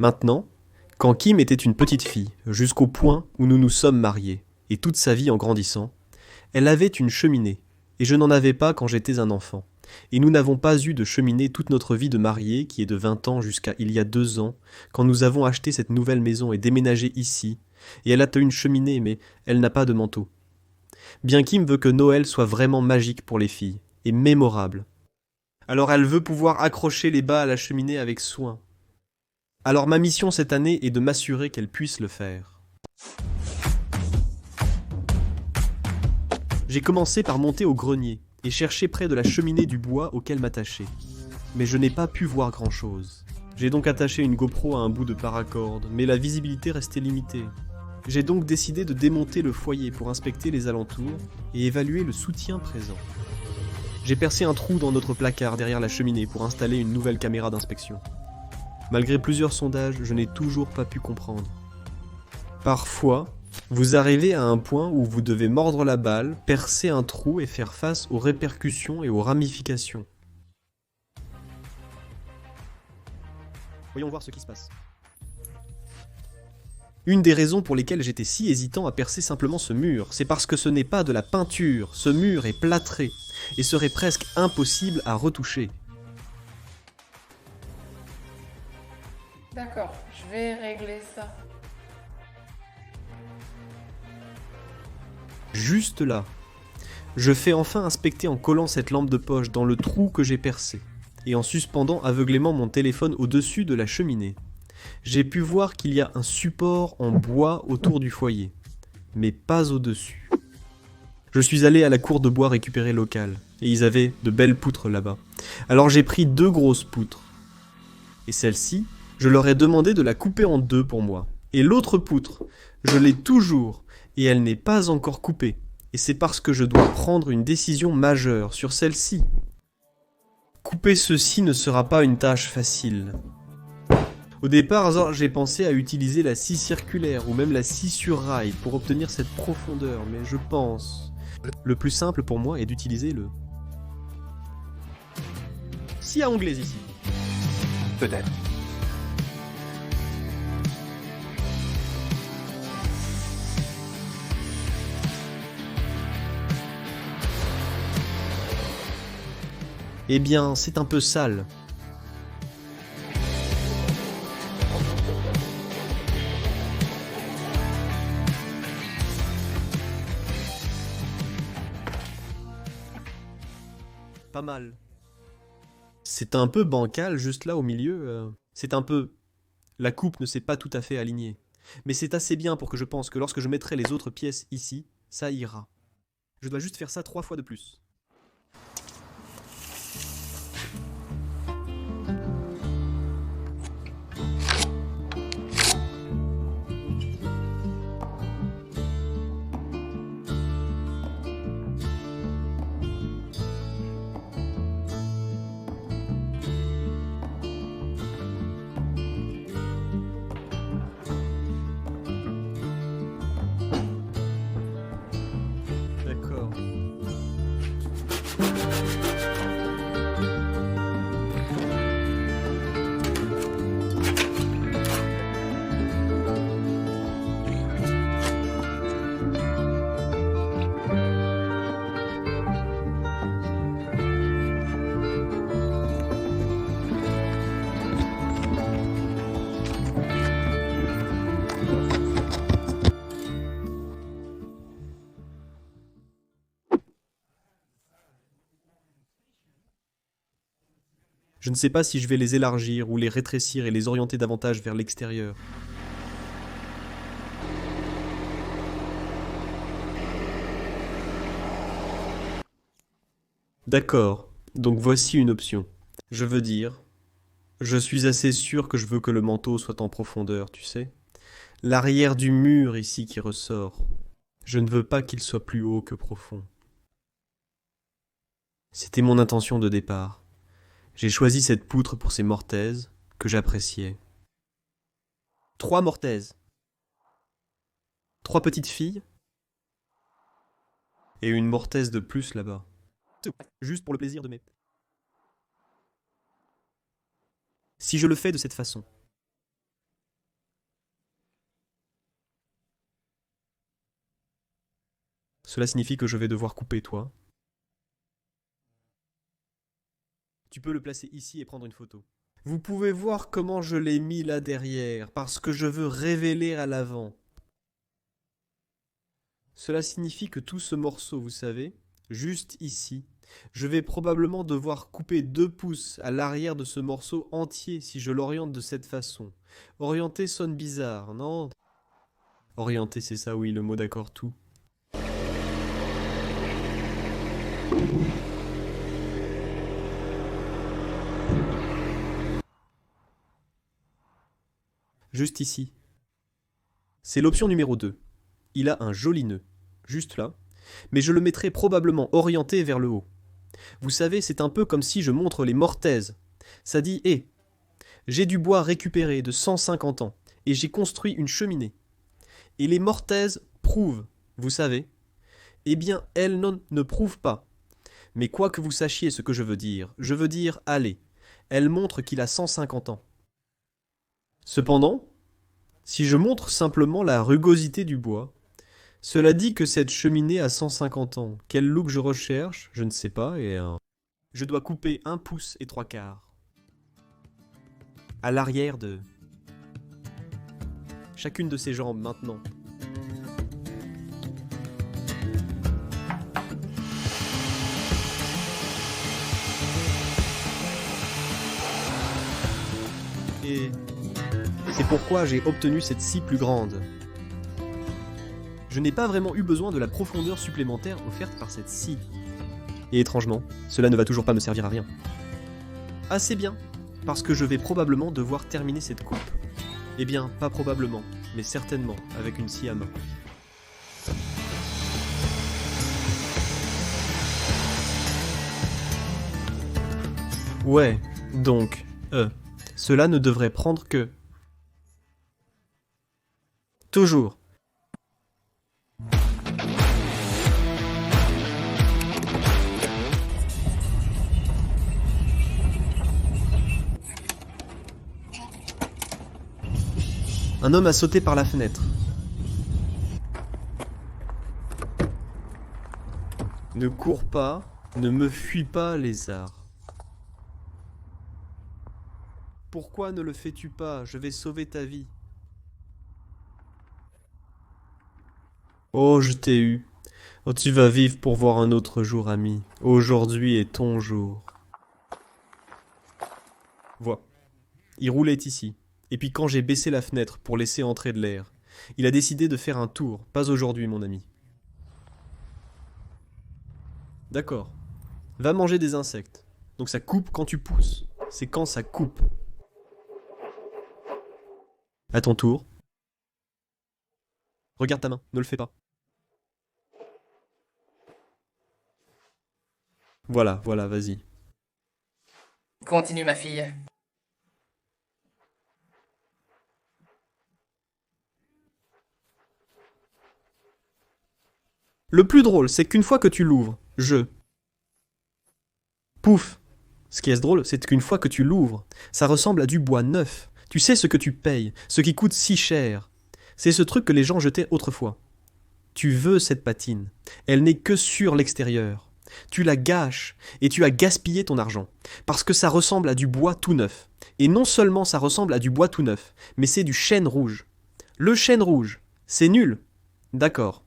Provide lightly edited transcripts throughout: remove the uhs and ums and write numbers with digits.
Maintenant, quand Kim était une petite fille, jusqu'au point où nous nous sommes mariés, et toute sa vie en grandissant, elle avait une cheminée, et je n'en avais pas quand j'étais un enfant. Et nous n'avons pas eu de cheminée toute notre vie de mariés, qui est de 20 ans jusqu'à il y a 2 ans, quand nous avons acheté cette nouvelle maison et déménagé ici. Et elle a une cheminée, mais elle n'a pas de manteau. Bien Kim veut que Noël soit vraiment magique pour les filles, et mémorable. Alors elle veut pouvoir accrocher les bas à la cheminée avec soin. Alors ma mission cette année est de m'assurer qu'elle puisse le faire. J'ai commencé par monter au grenier et chercher près de la cheminée du bois auquel m'attacher. Mais je n'ai pas pu voir grand-chose. J'ai donc attaché une GoPro à un bout de paracorde, mais la visibilité restait limitée. J'ai donc décidé de démonter le foyer pour inspecter les alentours et évaluer le soutien présent. J'ai percé un trou dans notre placard derrière la cheminée pour installer une nouvelle caméra d'inspection. Malgré plusieurs sondages, je n'ai toujours pas pu comprendre. Parfois, vous arrivez à un point où vous devez mordre la balle, percer un trou et faire face aux répercussions et aux ramifications. Voyons voir ce qui se passe. Une des raisons pour lesquelles j'étais si hésitant à percer simplement ce mur, c'est parce que ce n'est pas de la peinture, ce mur est plâtré, et serait presque impossible à retoucher. D'accord, je vais régler ça. Juste là. Je fais enfin inspecter en collant cette lampe de poche dans le trou que j'ai percé, et en suspendant aveuglément mon téléphone au-dessus de la cheminée. J'ai pu voir qu'il y a un support en bois autour du foyer, mais pas au-dessus. Je suis allé à la cour de bois récupérer local, et ils avaient de belles poutres là-bas. Alors j'ai pris 2 grosses poutres. Et celle-ci, je leur ai demandé de la couper en 2 pour moi. Et l'autre poutre, je l'ai toujours, et elle n'est pas encore coupée. Et c'est parce que je dois prendre une décision majeure sur celle-ci. Couper ceci ne sera pas une tâche facile. Au départ, j'ai pensé à utiliser la scie circulaire ou même la scie sur rail pour obtenir cette profondeur, mais je pense... Le plus simple pour moi est d'utiliser le... scie à ongles ici. Peut-être. Eh bien, c'est un peu sale. Pas mal. C'est un peu bancal juste là au milieu. C'est un peu... La coupe ne s'est pas tout à fait alignée. Mais c'est assez bien pour que je pense que lorsque je mettrai les autres pièces ici, ça ira. Je dois juste faire ça 3 fois de plus. D'accord. Je ne sais pas si je vais les élargir ou les rétrécir et les orienter davantage vers l'extérieur. D'accord, donc voici une option. Je veux dire, je suis assez sûr que je veux que le manteau soit en profondeur, tu sais. L'arrière du mur ici qui ressort. Je ne veux pas qu'il soit plus haut que profond. C'était mon intention de départ. J'ai choisi cette poutre pour ces mortaises que j'appréciais. 3 mortaises. 3 petites filles. Et une mortaise de plus là-bas. Juste pour le plaisir de mes... Si je le fais de cette façon, Cela signifie que je vais devoir couper, toi. Tu peux le placer ici et prendre une photo. Vous pouvez voir comment je l'ai mis là derrière, parce que je veux révéler à l'avant. Cela signifie que tout ce morceau, vous savez, juste ici, je vais probablement devoir couper 2 pouces à l'arrière de ce morceau entier si je l'oriente de cette façon. Orienter sonne bizarre, non? Orienter, c'est ça, oui, le mot d'accord tout. Juste ici. C'est l'option numéro 2. Il a un joli nœud, juste là, mais je le mettrai probablement orienté vers le haut. Vous savez, c'est un peu comme si je montre les mortaises. Ça dit, hé, j'ai du bois récupéré de 150 ans, et j'ai construit une cheminée. Et les mortaises prouvent, vous savez. Eh bien, elles ne prouvent pas. Mais quoi que vous sachiez ce que je veux dire, allez, elles montrent qu'il a 150 ans. Cependant, si je montre simplement la rugosité du bois, cela dit que cette cheminée a 150 ans. Quel look je recherche? Je ne sais pas, et je dois couper 1 pouce et 3/4. À l'arrière de chacune de ses jambes maintenant. Et c'est pourquoi j'ai obtenu cette scie plus grande. Je n'ai pas vraiment eu besoin de la profondeur supplémentaire offerte par cette scie. Et étrangement, cela ne va toujours pas me servir à rien. Assez bien, parce que je vais probablement devoir terminer cette coupe. Eh bien, pas probablement, mais certainement, avec une scie à main. Ouais, donc, cela ne devrait prendre que... Toujours. Un homme a sauté par la fenêtre. Ne cours pas, ne me fuis pas, lézard. Pourquoi ne le fais-tu pas? Je vais sauver ta vie. Oh, je t'ai eu. Oh, tu vas vivre pour voir un autre jour, ami. Aujourd'hui est ton jour. Vois. Il roulait ici. Et puis quand j'ai baissé la fenêtre pour laisser entrer de l'air, il a décidé de faire un tour. Pas aujourd'hui, mon ami. D'accord. Va manger des insectes. Donc ça coupe quand tu pousses. C'est quand ça coupe. À ton tour. Regarde ta main, ne le fais pas. Voilà, vas-y. Continue, ma fille. Le plus drôle, c'est qu'une fois que tu l'ouvres, Pouf. Ce qui est drôle, c'est qu'une fois que tu l'ouvres, ça ressemble à du bois neuf. Tu sais ce que tu payes, ce qui coûte si cher. C'est ce truc que les gens jetaient autrefois. Tu veux cette patine. Elle n'est que sur l'extérieur. Tu la gâches et tu as gaspillé ton argent. Parce que ça ressemble à du bois tout neuf. Et non seulement ça ressemble à du bois tout neuf, mais c'est du chêne rouge. Le chêne rouge, c'est nul. D'accord.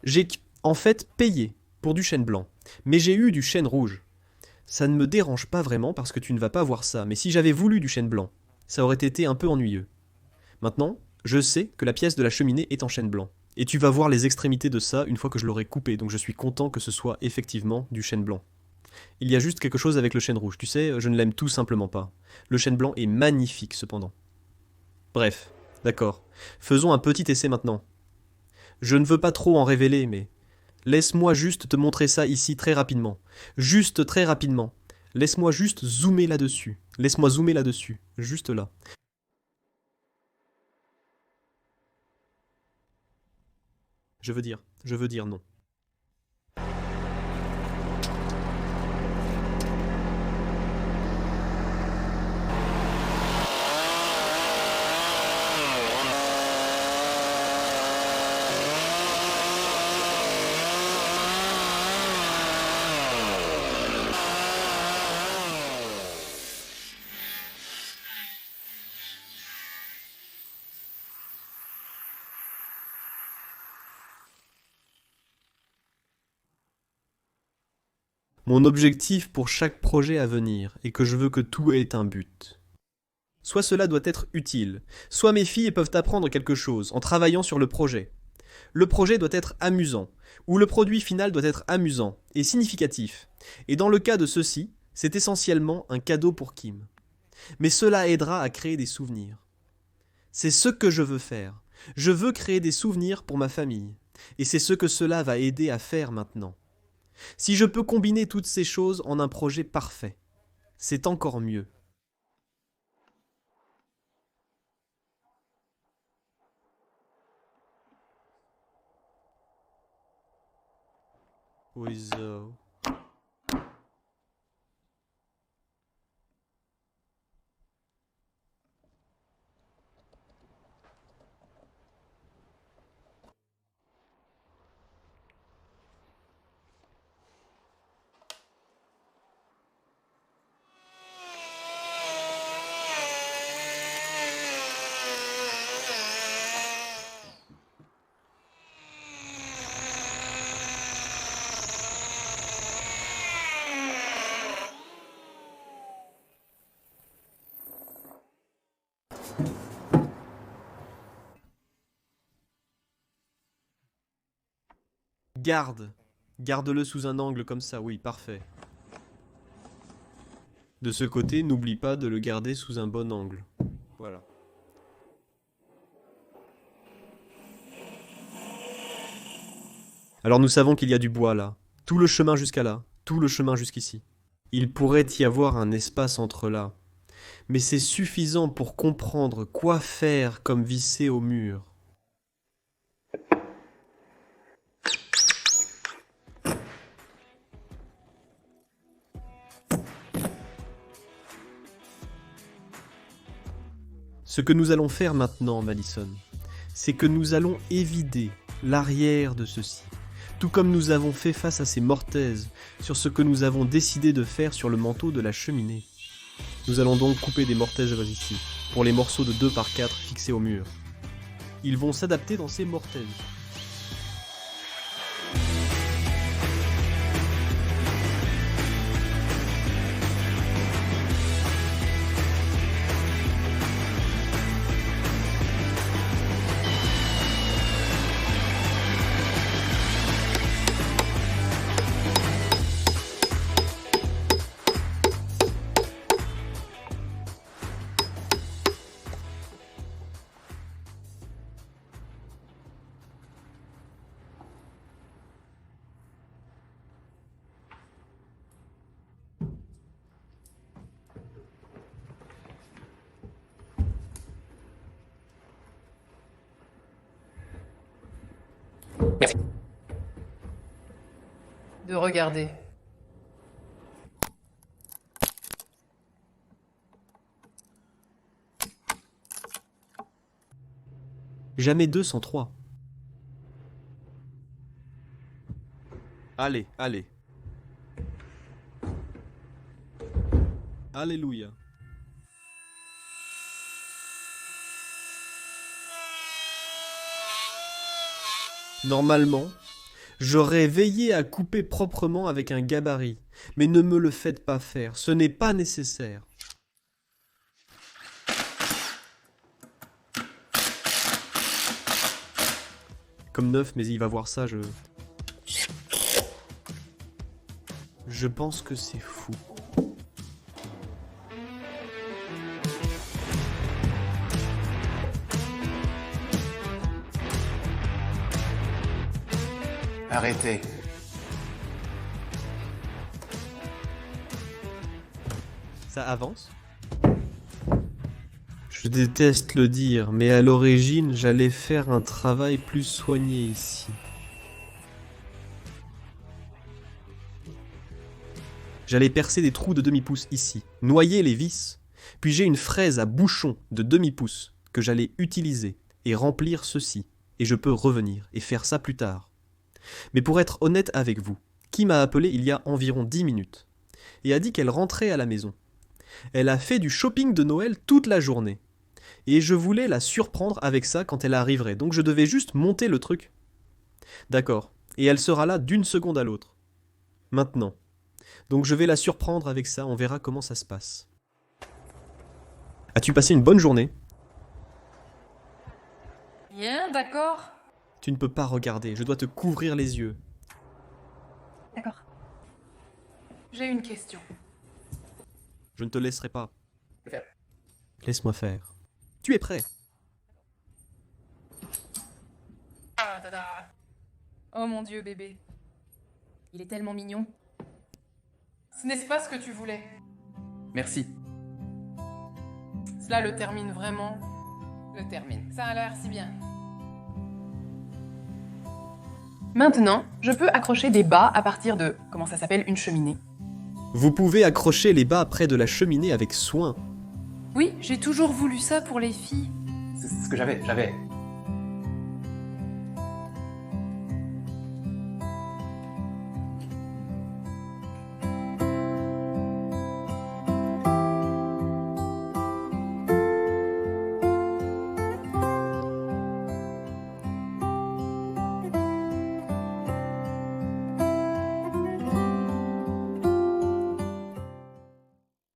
J'ai en fait payé pour du chêne blanc, mais j'ai eu du chêne rouge. Ça ne me dérange pas vraiment parce que tu ne vas pas voir ça, mais si j'avais voulu du chêne blanc, ça aurait été un peu ennuyeux. Maintenant, je sais que la pièce de la cheminée est en chêne blanc, et tu vas voir les extrémités de ça une fois que je l'aurai coupé, donc je suis content que ce soit effectivement du chêne blanc. Il y a juste quelque chose avec le chêne rouge, tu sais, je ne l'aime tout simplement pas. Le chêne blanc est magnifique cependant. Bref, d'accord. Faisons un petit essai maintenant. Je ne veux pas trop en révéler, mais... Laisse-moi juste te montrer ça ici très rapidement. Juste très rapidement. Laisse-moi juste zoomer là-dessus. Laisse-moi zoomer là-dessus. Juste là. Je veux dire non. Mon objectif pour chaque projet à venir est que je veux que tout ait un but. Soit cela doit être utile, soit mes filles peuvent apprendre quelque chose en travaillant sur le projet. Le projet doit être amusant, ou le produit final doit être amusant et significatif. Et dans le cas de ceci, c'est essentiellement un cadeau pour Kim. Mais cela aidera à créer des souvenirs. C'est ce que je veux faire. Je veux créer des souvenirs pour ma famille. Et c'est ce que cela va aider à faire maintenant. Si je peux combiner toutes ces choses en un projet parfait, c'est encore mieux. Oizo. Garde-le sous un angle comme ça, oui, parfait. De ce côté, n'oublie pas de le garder sous un bon angle. Voilà. Alors nous savons qu'il y a du bois là. Tout le chemin jusqu'à là. Tout le chemin jusqu'ici. Il pourrait y avoir un espace entre là. Mais c'est suffisant pour comprendre quoi faire comme visser au mur. Ce que nous allons faire maintenant, Madison, c'est que nous allons évider l'arrière de ceci, tout comme nous avons fait face à ces mortaises sur ce que nous avons décidé de faire sur le manteau de la cheminée. Nous allons donc couper des mortaises ici, pour les morceaux de 2 par 4 fixés au mur. Ils vont s'adapter dans ces mortaises. Merci. De regarder. Jamais 2 sans 3. Allez, allez. Alléluia. Normalement, j'aurais veillé à couper proprement avec un gabarit, mais ne me le faites pas faire, ce n'est pas nécessaire. Comme neuf, mais il va voir ça, Je pense que c'est fou. Arrêtez. Ça avance? Je déteste le dire, mais à l'origine, j'allais faire un travail plus soigné ici. J'allais percer des trous de demi-pouce ici, noyer les vis, puis j'ai une fraise à bouchon de demi-pouce que j'allais utiliser et remplir ceci, et je peux revenir et faire ça plus tard. Mais pour être honnête avec vous, qui m'a appelé il y a environ 10 minutes et a dit qu'elle rentrait à la maison. Elle a fait du shopping de Noël toute la journée. Et je voulais la surprendre avec ça quand elle arriverait, donc je devais juste monter le truc. D'accord, et elle sera là d'une seconde à l'autre. Maintenant, Donc je vais la surprendre avec ça, on verra comment ça se passe. As-tu passé une bonne journée? Bien, d'accord. Tu ne peux pas regarder, je dois te couvrir les yeux. D'accord. J'ai une question. Je ne te laisserai pas. Faire. Laisse-moi faire. Tu es prêt? Ah, tada. Oh mon Dieu, bébé. Il est tellement mignon. Ce n'est pas ce que tu voulais. Merci. Cela le termine vraiment. Le termine. Ça a l'air si bien. Maintenant, je peux accrocher des bas à partir de, comment ça s'appelle, une cheminée. Vous pouvez accrocher les bas près de la cheminée avec soin. Oui, j'ai toujours voulu ça pour les filles. C'est ce que j'avais.